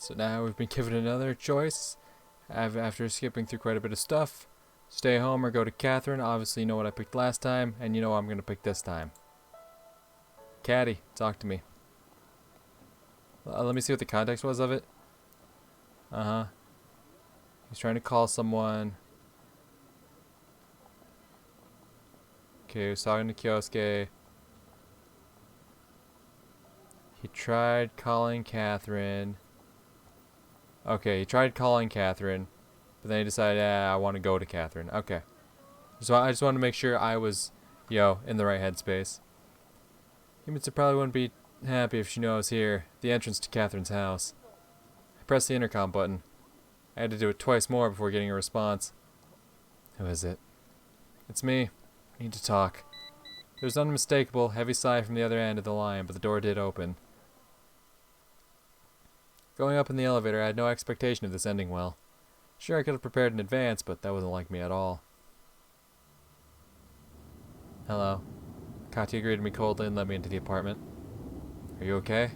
So now we've been given another choice. After skipping through quite a bit of stuff. Stay home or go to Catherine. Obviously you know what I picked last time, and you know what I'm going to pick this time. Caddy, talk to me. Let me see what the context was of it. Uh-huh. He's trying to call someone. Okay, he was talking to Kyosuke. He tried calling Catherine. Okay, he tried calling Catherine, but then he decided, I want to go to Catherine. Okay. So I just wanted to make sure I was, in the right headspace. Himitsu probably wouldn't be happy if she knew I was here, the entrance to Catherine's house. I pressed the intercom button. I had to do it twice more before getting a response. Who is it? It's me. I need to talk. There was an unmistakable, heavy sigh from the other end of the line, but the door did open. Going up in the elevator, I had no expectation of this ending well. Sure, I could have prepared in advance, but that wasn't like me at all. Hello. Katya greeted me coldly and led me into the apartment. Are you okay?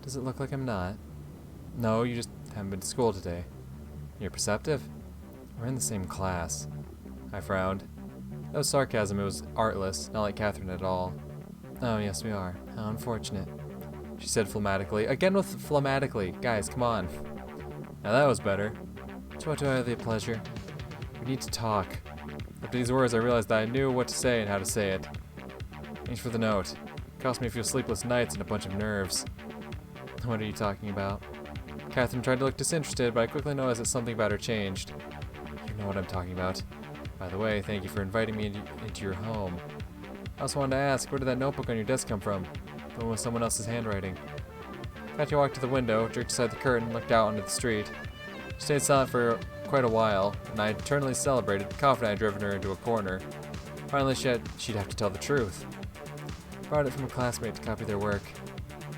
Does it look like I'm not? No, you just haven't been to school today. You're perceptive? We're in the same class. I frowned. That was sarcasm. It was artless, not like Catherine at all. Oh, yes, we are. How unfortunate. She said phlegmatically. Again with phlegmatically. Guys, come on. Now that was better. So what do I have the pleasure? We need to talk. After these words, I realized that I knew what to say and how to say it. Thanks for the note. It cost me a few sleepless nights and a bunch of nerves. What are you talking about? Catherine tried to look disinterested, but I quickly noticed that something about her changed. You know what I'm talking about. By the way, thank you for inviting me into your home. I also wanted to ask, where did that notebook on your desk come from? The one with someone else's handwriting. Katya walked to the window, jerked aside the curtain, and looked out onto the street. She stayed silent for quite a while, and I eternally celebrated, confident I'd driven her into a corner. Finally, she'd have to tell the truth. Borrowed it from a classmate to copy their work.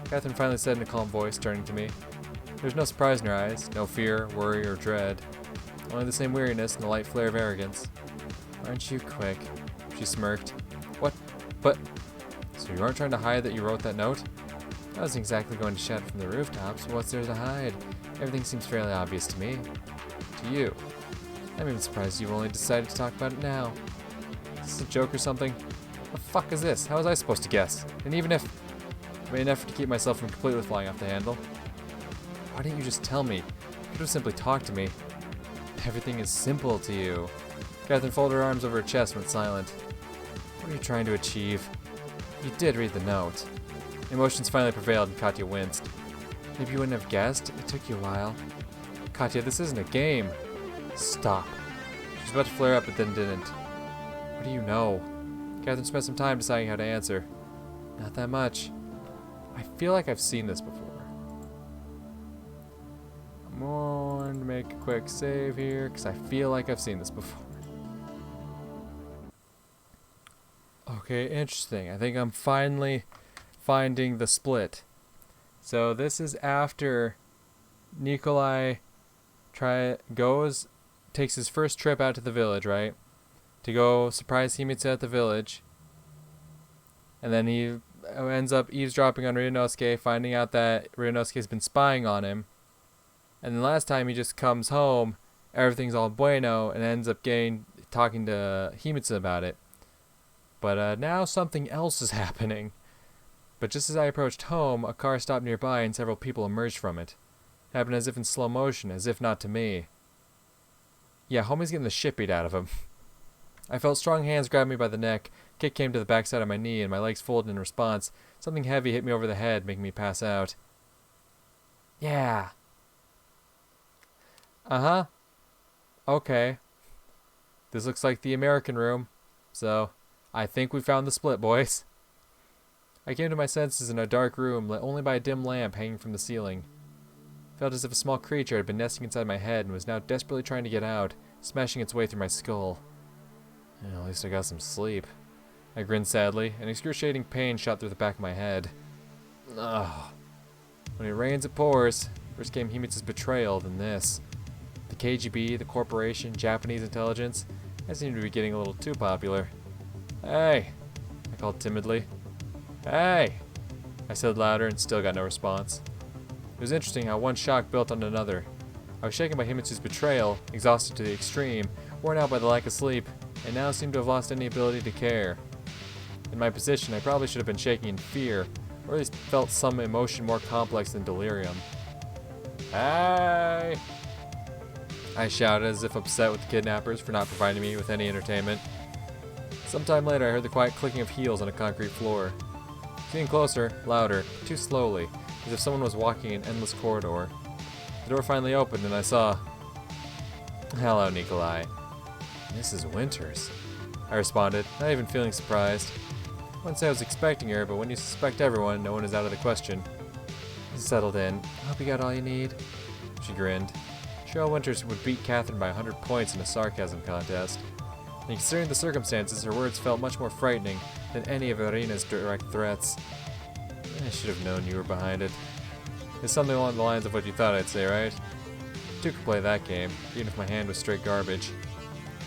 Catherine finally said in a calm voice, turning to me. There was no surprise in her eyes, no fear, worry, or dread. Only the same weariness and a light flare of arrogance. Aren't you quick? She smirked. What? But... So you aren't trying to hide that you wrote that note? I wasn't exactly going to shout it from the rooftops, but what's there to hide? Everything seems fairly obvious to me. To you. I'm even surprised you've only decided to talk about it now. Is this a joke or something? The fuck is this? How was I supposed to guess? And even if... I made an effort to keep myself from completely flying off the handle. Why didn't you just tell me? You could have simply talked to me. Everything is simple to you. Catherine folded her arms over her chest and went silent. What are you trying to achieve? You did read the note. Emotions finally prevailed and Katya winced. Maybe you wouldn't have guessed? It took you a while. Katya, this isn't a game. Stop. She was about to flare up but then didn't. What do you know? Catherine spent some time deciding how to answer. Not that much. I feel like I've seen this before. I'm going to make a quick save here because I feel like I've seen this before. Okay, interesting. I think I'm finally finding the split. So this is after Nikolai takes his first trip out to the village, right? To go surprise Himitsu at the village. And then he ends up eavesdropping on Ryunosuke, finding out that Ryunosuke's been spying on him. And then last time he just comes home, everything's all bueno, and ends up talking to Himitsu about it. But now something else is happening. But just as I approached home, a car stopped nearby and several people emerged from it. It happened as if in slow motion, as if not to me. Yeah, homie's getting the shit beat out of him. I felt strong hands grab me by the neck, kick came to the backside of my knee, and my legs folded in response. Something heavy hit me over the head, making me pass out. Yeah. Uh-huh. Okay. This looks like the American room, so I think we found the split, boys. I came to my senses in a dark room, lit only by a dim lamp hanging from the ceiling. It felt as if a small creature had been nesting inside my head and was now desperately trying to get out, smashing its way through my skull. At least I got some sleep. I grinned sadly, and excruciating pain shot through the back of my head. Ugh. When it rains, it pours. First came Himitsu's betrayal, then this. The KGB, the corporation, Japanese intelligence. I seem to be getting a little too popular. Hey! I called timidly. Hey! I said louder and still got no response. was interesting how one shock built on another. I was shaken by Himitsu's betrayal, exhausted to the extreme, worn out by the lack of sleep, and now seemed to have lost any ability to care. In my position, I probably should have been shaking in fear, or at least felt some emotion more complex than delirium. Hey! I shouted as if upset with the kidnappers for not providing me with any entertainment. Sometime later, I heard the quiet clicking of heels on a concrete floor. Getting closer, louder, too slowly, as if someone was walking an endless corridor. The door finally opened and I saw... Hello, Nikolai. Mrs. Winters. I responded, not even feeling surprised. I wouldn't say I was expecting her, but when you suspect everyone, no one is out of the question. Settled in. I hope you got all you need. She grinned. Sheryl Winters would beat Catherine by 100 points in a sarcasm contest. And considering the circumstances, her words felt much more frightening than any of Irina's direct threats. I should have known you were behind it. It's something along the lines of what you thought I'd say, right? Two could play that game, even if my hand was straight garbage.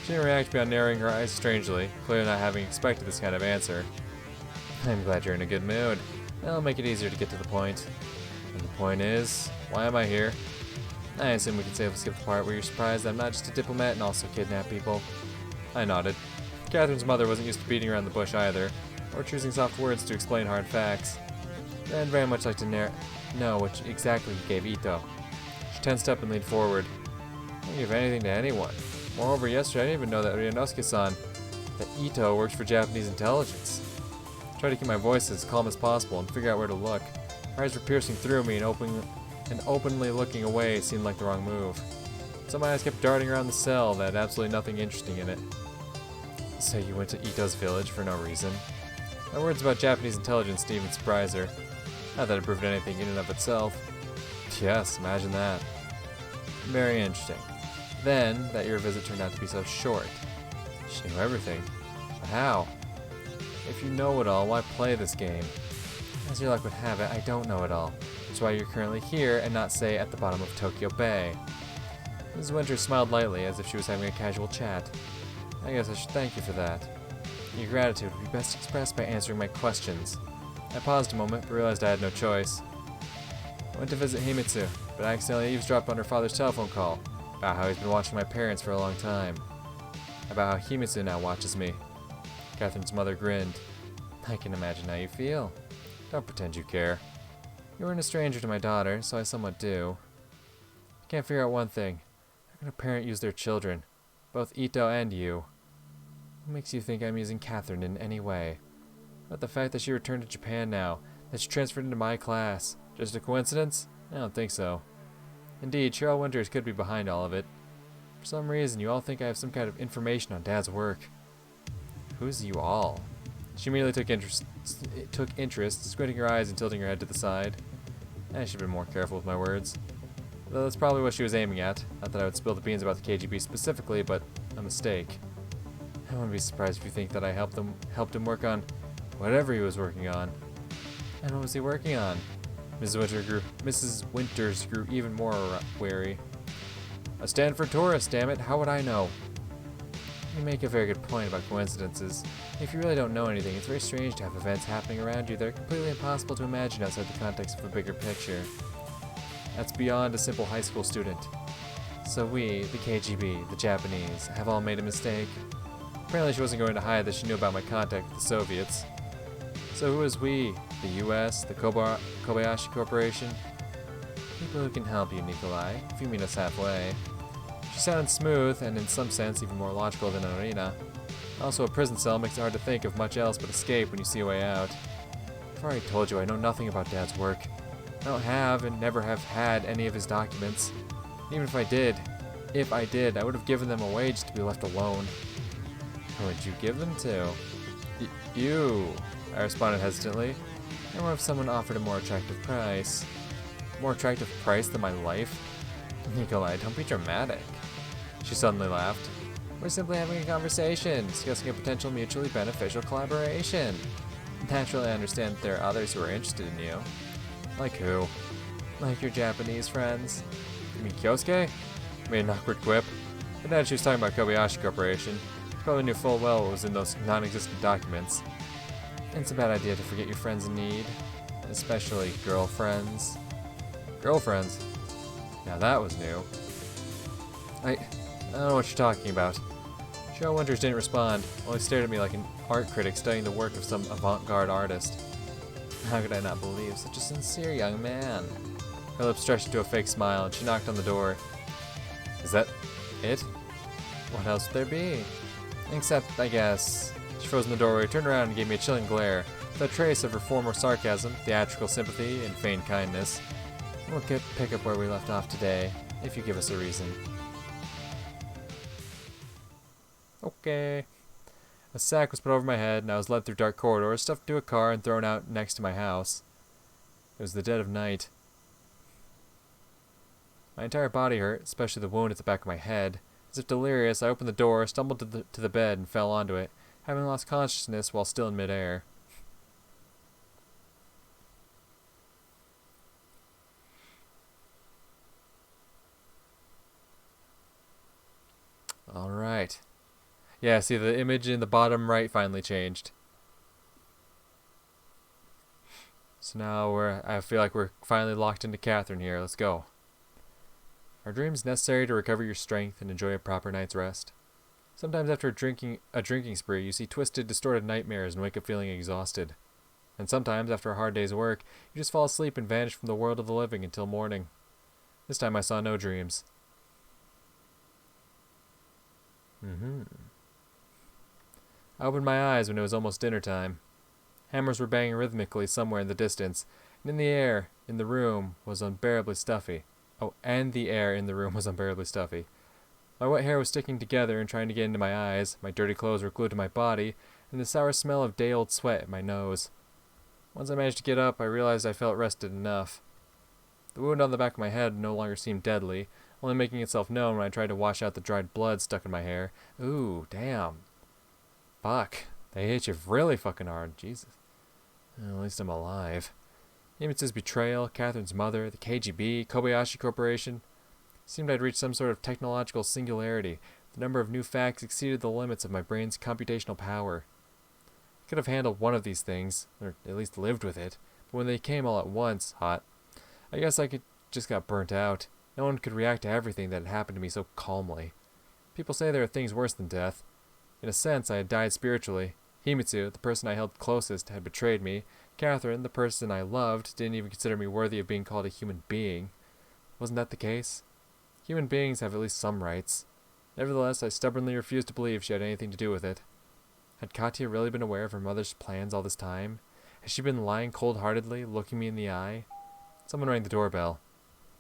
She didn't react beyond narrowing her eyes strangely, clearly not having expected this kind of answer. I'm glad you're in a good mood. That'll make it easier to get to the point. And the point is, why am I here? I assume we can safely skip the part where you're surprised that I'm not just a diplomat and also kidnap people. I nodded. Catherine's mother wasn't used to beating around the bush either, or choosing soft words to explain hard facts. I'd very much like to know what exactly he gave Ito. She tensed up and leaned forward. I don't give anything to anyone. Moreover, yesterday I didn't even know that Ryunosuke-san, that Ito works for Japanese intelligence. I tried to keep my voice as calm as possible and figure out where to look. Her eyes were piercing through me and openly looking away seemed like the wrong move. So my eyes kept darting around the cell that had absolutely nothing interesting in it. So you went to Ito's village for no reason? My words about Japanese intelligence didn't even surprise her. Not that it proved anything in and of itself. Yes, imagine that. Very interesting. Then, that your visit turned out to be so short. She knew everything. But how? If you know it all, why play this game? As your luck would have it, I don't know it all. That's why you're currently here and not, say, at the bottom of Tokyo Bay. Mrs. Winters smiled lightly, as if she was having a casual chat. I guess I should thank you for that. Your gratitude would be best expressed by answering my questions. I paused a moment, but realized I had no choice. I went to visit Himitsu, but I accidentally eavesdropped on her father's telephone call, about how he's been watching my parents for a long time. About how Himitsu now watches me. Catherine's mother grinned. I can imagine how you feel. Don't pretend you care. You weren't a stranger to my daughter, so I somewhat do. I can't figure out one thing. How can a parent use their children? Both Ito and you. What makes you think I'm using Catherine in any way? But the fact that she returned to Japan now, that she transferred into my class. Just a coincidence? I don't think so. Indeed, Sheryl Winters could be behind all of it. For some reason, you all think I have some kind of information on Dad's work. Who's you all? She immediately took interest, squinting her eyes and tilting her head to the side. I should have been more careful with my words. Though that's probably what she was aiming at. Not that I would spill the beans about the KGB specifically, but a mistake. I wouldn't be surprised if you think that I helped him work on whatever he was working on. And what was he working on? Mrs. Winters grew even more wary. A Stanford tourist, damn it, how would I know? You make a very good point about coincidences. If you really don't know anything, it's very strange to have events happening around you that are completely impossible to imagine outside the context of a bigger picture. That's beyond a simple high school student. So we, the KGB, the Japanese, have all made a mistake. Apparently she wasn't going to hide that she knew about my contact with the Soviets. So who is we? The US? The Kobayashi Corporation? People who can help you, Nikolai, if you meet us halfway. She sounded smooth, and in some sense even more logical than Arina. Also, a prison cell makes it hard to think of much else but escape when you see a way out. I've already told you I know nothing about Dad's work. I don't have and never have had any of his documents. Even if I did, I would have given them away just to be left alone. Who would you give them to? You, I responded hesitantly. And what if someone offered a more attractive price? More attractive price than my life? Nikolai, don't be dramatic. She suddenly laughed. We're simply having a conversation, discussing a potential mutually beneficial collaboration. Naturally, I understand that there are others who are interested in you. Like who? Like your Japanese friends? You mean Kyosuke? Made an awkward quip. But then she was talking about Kobayashi Corporation. She probably knew full well what was in those non-existent documents. It's a bad idea to forget your friends in need, especially girlfriends. Girlfriends? Now that was new. I don't know what you're talking about. Sheryl Winters didn't respond, only stared at me like an art critic studying the work of some avant-garde artist. How could I not believe such a sincere young man? Her lips stretched into a fake smile, and she knocked on the door. Is that it? What else would there be? Except, I guess. She froze in the doorway, turned around, and gave me a chilling glare, without a trace of her former sarcasm, theatrical sympathy, and feigned kindness. We'll pick up where we left off today, if you give us a reason. Okay. A sack was put over my head, and I was led through dark corridors, stuffed into a car, and thrown out next to my house. It was the dead of night. My entire body hurt, especially the wound at the back of my head. As if delirious, I opened the door, stumbled to the bed, and fell onto it, having lost consciousness while still in midair. Alright. Yeah, see, the image in the bottom right finally changed. So now I feel like we're finally locked into Catherine here. Let's go. Are dreams necessary to recover your strength and enjoy a proper night's rest? Sometimes after a drinking spree, you see twisted, distorted nightmares and wake up feeling exhausted. And sometimes, after a hard day's work, you just fall asleep and vanish from the world of the living until morning. This time I saw no dreams. I opened my eyes when it was almost dinner time. Hammers were banging rhythmically somewhere in the distance, and in the air in the room was unbearably stuffy. My wet hair was sticking together and trying to get into my eyes, my dirty clothes were glued to my body, and the sour smell of day-old sweat at my nose. Once I managed to get up, I realized I felt rested enough. The wound on the back of my head no longer seemed deadly, only making itself known when I tried to wash out the dried blood stuck in my hair. Ooh, damn. Fuck. They hit you really fucking hard. Jesus. Well, at least I'm alive. Himitsu's betrayal, Catherine's mother, the KGB, Kobayashi Corporation. It seemed I'd reached some sort of technological singularity. The number of new facts exceeded the limits of my brain's computational power. I could have handled one of these things, or at least lived with it, but when they came all at once, I guess just got burnt out. No one could react to everything that had happened to me so calmly. People say there are things worse than death. In a sense, I had died spiritually. Himitsu, the person I held closest, had betrayed me. Catherine, the person I loved, didn't even consider me worthy of being called a human being. Wasn't that the case? Human beings have at least some rights. Nevertheless, I stubbornly refused to believe she had anything to do with it. Had Katya really been aware of her mother's plans all this time? Had she been lying cold-heartedly, looking me in the eye? Someone rang the doorbell.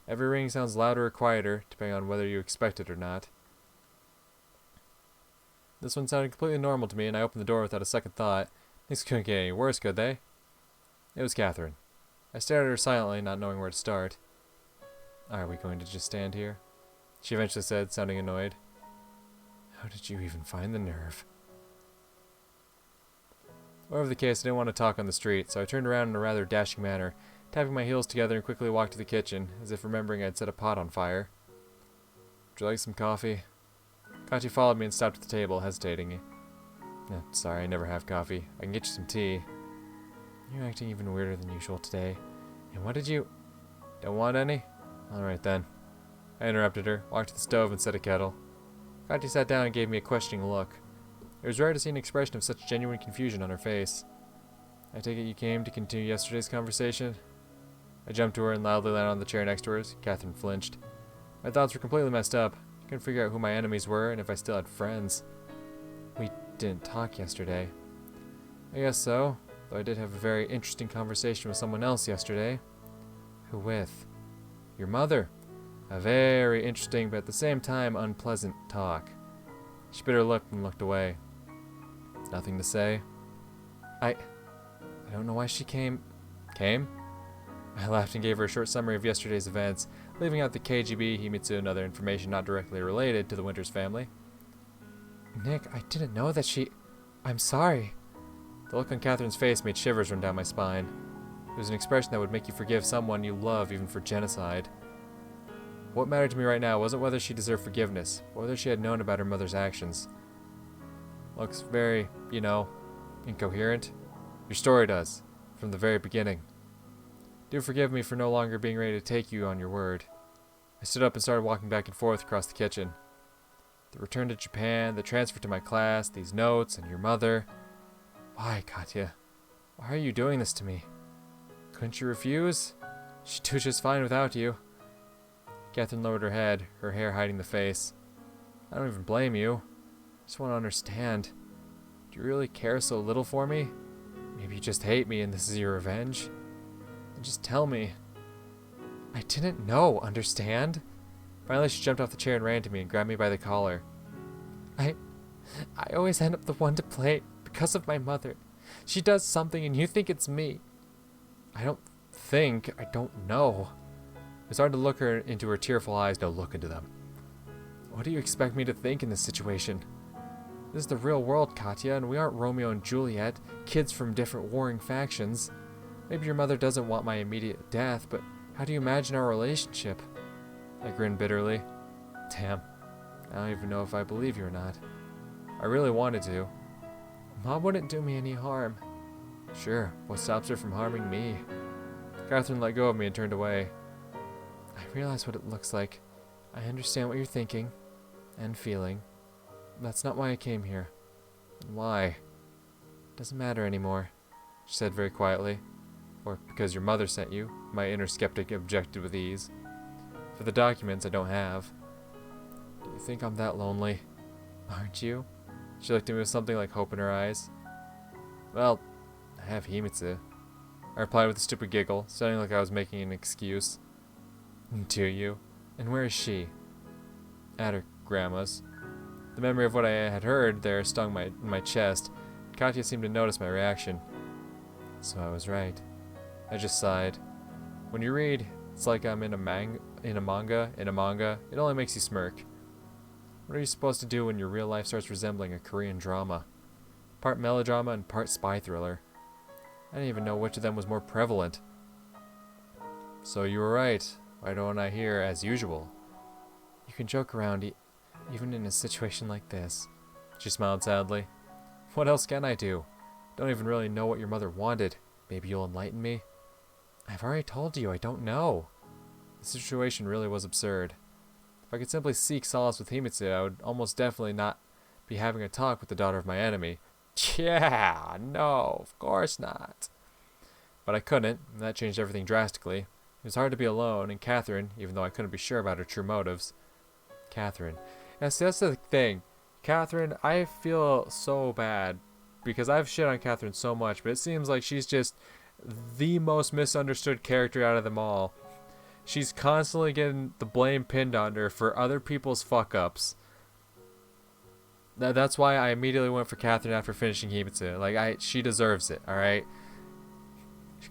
Every ring sounds louder or quieter, depending on whether you expect it or not. This one sounded completely normal to me, and I opened the door without a second thought. Things couldn't get any worse, could they? It was Catherine. I stared at her silently, not knowing where to start. Are we going to just stand here? She eventually said, sounding annoyed. How did you even find the nerve? Whatever the case, I didn't want to talk on the street, so I turned around in a rather dashing manner, tapping my heels together and quickly walked to the kitchen, as if remembering I'd set a pot on fire. Would you like some coffee? Katya followed me and stopped at the table, hesitating. Sorry, I never have coffee. I can get you some tea. You're acting even weirder than usual today. And what did you... Don't want any? Alright then. I interrupted her, walked to the stove and set a kettle. Katya sat down and gave me a questioning look. It was rare to see an expression of such genuine confusion on her face. I take it you came to continue yesterday's conversation? I jumped to her and loudly landed on the chair next to hers. Catherine flinched. My thoughts were completely messed up. I couldn't figure out who my enemies were and if I still had friends. We didn't talk yesterday. I guess so, though I did have a very interesting conversation with someone else yesterday. Who with? Your mother. A very interesting but at the same time unpleasant talk. She bit her lip and looked away. Nothing to say. I don't know why she came. Came? I laughed and gave her a short summary of yesterday's events, leaving out the KGB, Himitsu, and other information not directly related to the Winters family. Nick, I didn't know that she... I'm sorry. The look on Catherine's face made shivers run down my spine. It was an expression that would make you forgive someone you love even for genocide. What mattered to me right now wasn't whether she deserved forgiveness, but whether she had known about her mother's actions. Looks very, incoherent. Your story does, from the very beginning. Do forgive me for no longer being ready to take you on your word. I stood up and started walking back and forth across the kitchen. The return to Japan, the transfer to my class, these notes, and your mother. Why, Katya? Why are you doing this to me? Couldn't you refuse? She'd do just fine without you. Catherine lowered her head, her hair hiding the face. I don't even blame you. I just want to understand. Do you really care so little for me? Maybe you just hate me and this is your revenge? Then just tell me. I didn't know, understand? Finally, she jumped off the chair and ran to me and grabbed me by the collar. I always end up the one to blame because of my mother. She does something and you think it's me. I don't know. It's hard to look her into her tearful eyes. No, look into them. What do you expect me to think in this situation? This is the real world, Katya, and we aren't Romeo and Juliet, kids from different warring factions. Maybe your mother doesn't want my immediate death, but how do you imagine our relationship? I grinned bitterly. Damn, I don't even know if I believe you or not. I really wanted to. Mom wouldn't do me any harm. Sure, what stops her from harming me? Catherine let go of me and turned away. I realize what it looks like. I understand what you're thinking and feeling. That's not why I came here. Why? Doesn't matter anymore, she said very quietly. Or because your mother sent you, my inner skeptic objected with ease. For the documents I don't have. Do you think I'm that lonely? Aren't you? She looked at me with something like hope in her eyes. Well, I have Himitsu. I replied with a stupid giggle, sounding like I was making an excuse. Do you? And where is she? At her grandma's. The memory of what I had heard there stung my chest. Katya seemed to notice my reaction. So I was right. I just sighed. When you read, it's like I'm in a manga. It only makes you smirk. What are you supposed to do when your real life starts resembling a Korean drama? Part melodrama and part spy thriller. I didn't even know which of them was more prevalent. So you were right. Why don't I hear as usual? You can joke around even in a situation like this. She smiled sadly. What else can I do? Don't even really know what your mother wanted. Maybe you'll enlighten me? I've already told you, I don't know. The situation really was absurd. If I could simply seek solace with Himitsu, I would almost definitely not be having a talk with the daughter of my enemy. Yeah, no, of course not. But I couldn't, and that changed everything drastically. It was hard to be alone, and Catherine, even though I couldn't be sure about her true motives. Catherine. Yes, that's the thing. Catherine, I feel so bad, because I've shit on Catherine so much, but it seems like she's just the most misunderstood character out of them all. She's constantly getting the blame pinned on her for other people's fuck-ups. That's why I immediately went for Catherine after finishing Himitsu. Like, she deserves it, alright?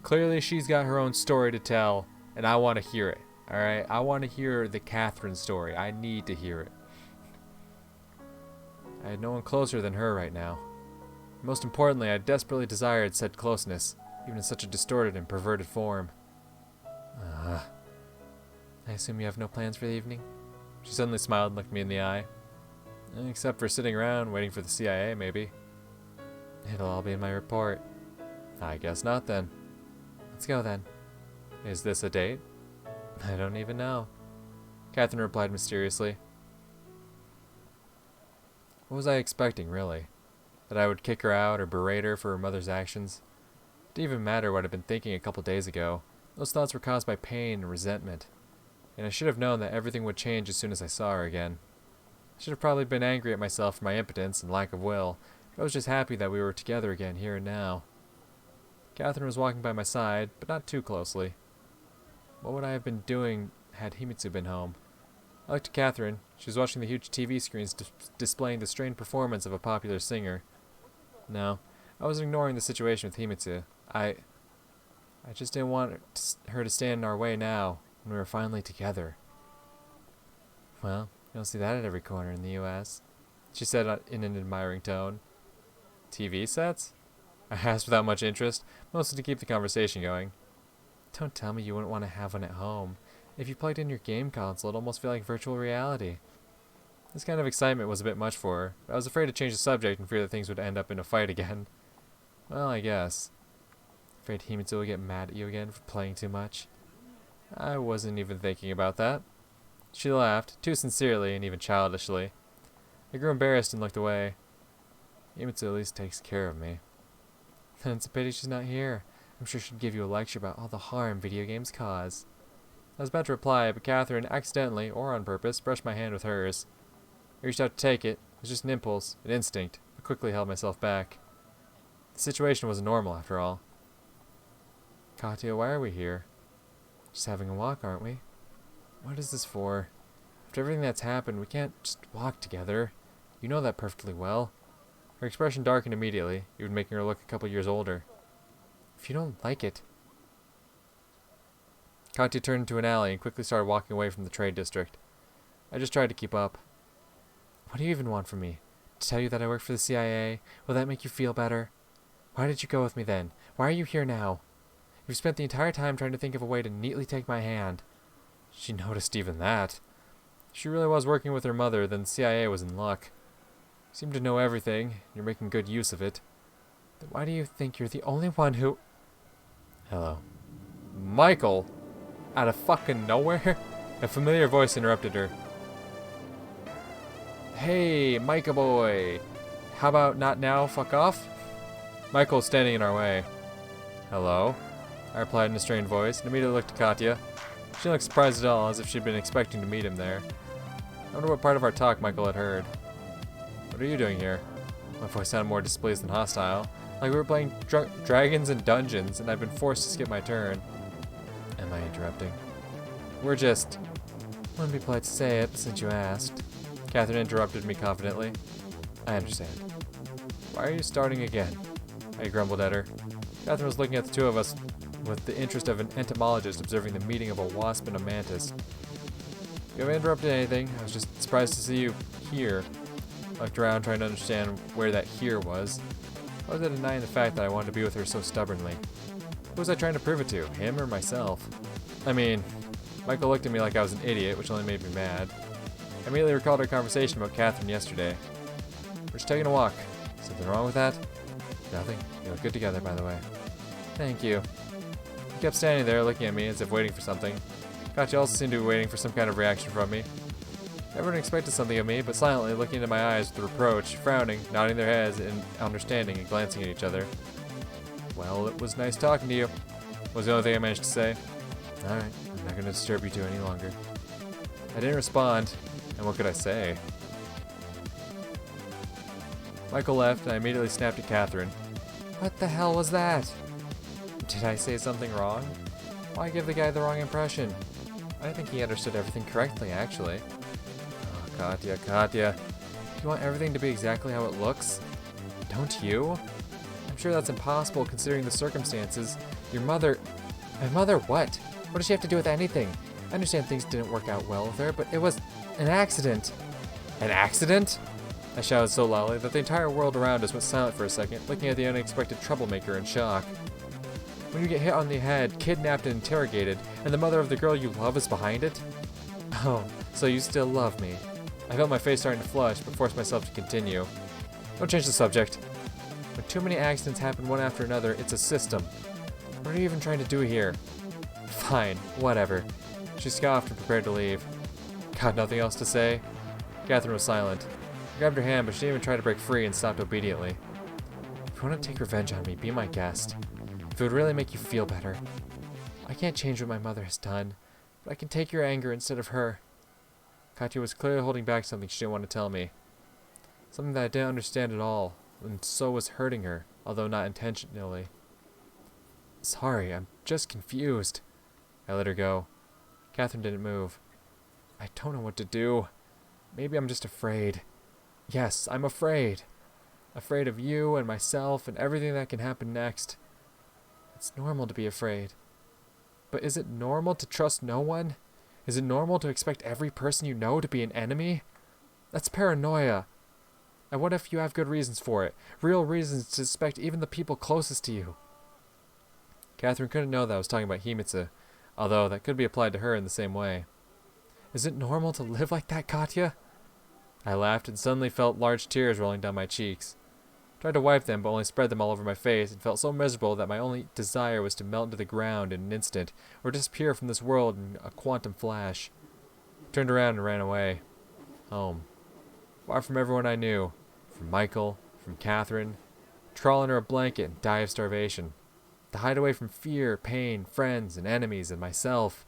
Clearly, she's got her own story to tell, and I want to hear it, alright? I want to hear the Catherine story. I need to hear it. I had no one closer than her right now. Most importantly, I desperately desired said closeness, even in such a distorted and perverted form. I assume you have no plans for the evening? She suddenly smiled and looked me in the eye. Except for sitting around, waiting for the CIA, maybe. It'll all be in my report. I guess not, then. Let's go, then. Is this a date? I don't even know. Catherine replied mysteriously. What was I expecting, really? That I would kick her out or berate her for her mother's actions? It didn't even matter what I'd been thinking a couple days ago. Those thoughts were caused by pain and resentment. And I should have known that everything would change as soon as I saw her again. I should have probably been angry at myself for my impotence and lack of will, but I was just happy that we were together again here and now. Catherine was walking by my side, but not too closely. What would I have been doing had Himitsu been home? I looked at Catherine. She was watching the huge TV screens displaying the strained performance of a popular singer. No, I was ignoring the situation with Himitsu. I just didn't want her to stand in our way now, when we were finally together. Well, you don't see that at every corner in the U.S., she said in an admiring tone. TV sets? I asked without much interest, mostly to keep the conversation going. Don't tell me you wouldn't want to have one at home. If you plugged in your game console, it'd almost feel like virtual reality. This kind of excitement was a bit much for her, but I was afraid to change the subject and fear that things would end up in a fight again. Well, I guess. Afraid Himitsu will get mad at you again for playing too much? I wasn't even thinking about that. She laughed, too sincerely and even childishly. I grew embarrassed and looked away. Himitsu at least takes care of me. Then it's a pity she's not here. I'm sure she'd give you a lecture about all the harm video games cause. I was about to reply, but Catherine accidentally, or on purpose, brushed my hand with hers. I reached out to take it. It was just an impulse, an instinct, but quickly held myself back. The situation wasn't normal, after all. Katya, why are we here? Just having a walk, aren't we? What is this for? After everything that's happened, we can't just walk together. You know that perfectly well. Her expression darkened immediately, even making her look a couple years older. If you don't like it... Katya turned into an alley and quickly started walking away from the trade district. I just tried to keep up. What do you even want from me? To tell you that I work for the CIA? Will that make you feel better? Why did you go with me then? Why are you here now? You've spent the entire time trying to think of a way to neatly take my hand. She noticed even that. If she really was working with her mother, then the CIA was in luck. You seem to know everything, and you're making good use of it. Then why do you think you're the only one who... Hello. Michael! Out of fucking nowhere? A familiar voice interrupted her. Hey, Micah boy! How about not now, fuck off? Michael was standing in our way. Hello? I replied in a strained voice, and immediately looked at Katya. She didn't look surprised at all, as if she'd been expecting to meet him there. I wonder what part of our talk Michael had heard. What are you doing here? My voice sounded more displeased than hostile, like we were playing Dragons and Dungeons, and I'd been forced to skip my turn. Am I interrupting? We're just... Wouldn't be polite to say it, since you asked. Catherine interrupted me confidently. I understand. Why are you starting again? I grumbled at her. Catherine was looking at the two of us with the interest of an entomologist observing the meeting of a wasp and a mantis. If you haven't interrupted anything, I was just surprised to see you here. I looked around trying to understand where that here was. Why was I denying the fact that I wanted to be with her so stubbornly? Who was I trying to prove it to, him or myself? I mean, Michael looked at me like I was an idiot, which only made me mad. I immediately recalled our conversation about Catherine yesterday. We're just taking a walk. Something wrong with that? Nothing. You look good together, by the way. Thank you. He kept standing there looking at me as if waiting for something. Katya also seemed to be waiting for some kind of reaction from me. Everyone expected something of me, but silently looking into my eyes with reproach, frowning, nodding their heads in understanding, and glancing at each other. Well, it was nice talking to you, was the only thing I managed to say. Alright, I'm not going to disturb you two any longer. I didn't respond, and what could I say? Michael left, and I immediately snapped at Catherine. What the hell was that? Did I say something wrong? Why give the guy the wrong impression? I think he understood everything correctly, actually. Oh, Katya. You want everything to be exactly how it looks? Don't you? I'm sure that's impossible considering the circumstances. Your mother... My mother what? What does she have to do with anything? I understand things didn't work out well with her, but it was an accident. An accident? I shouted so loudly that the entire world around us went silent for a second, looking at the unexpected troublemaker in shock. When you get hit on the head, kidnapped and interrogated, and the mother of the girl you love is behind it? Oh, so you still love me. I felt my face starting to flush, but forced myself to continue. Don't change the subject. When too many accidents happen one after another, it's a system. What are you even trying to do here? Fine, whatever. She scoffed and prepared to leave. Got nothing else to say? Catherine was silent. I grabbed her hand, but she didn't even try to break free and stopped obediently. If you want to take revenge on me, be my guest. If it would really make you feel better. I can't change what my mother has done, but I can take your anger instead of her. Katya was clearly holding back something she didn't want to tell me. Something that I didn't understand at all, and so was hurting her, although not intentionally. Sorry, I'm just confused. I let her go. Catherine didn't move. I don't know what to do. Maybe I'm just afraid. Yes, I'm afraid. Afraid of you and myself and everything that can happen next. It's normal to be afraid. But is it normal to trust no one? Is it normal to expect every person you know to be an enemy? That's paranoia. And what if you have good reasons for it? Real reasons to suspect even the people closest to you? Catherine couldn't know that I was talking about Himitsu, although that could be applied to her in the same way. Is it normal to live like that, Katya? I laughed and suddenly felt large tears rolling down my cheeks. Tried to wipe them, but only spread them all over my face, and felt so miserable that my only desire was to melt into the ground in an instant, or disappear from this world in a quantum flash. Turned around and ran away. Home. Far from everyone I knew. From Michael, from Catherine. Crawl under a blanket and die of starvation. To hide away from fear, pain, friends, and enemies, and myself.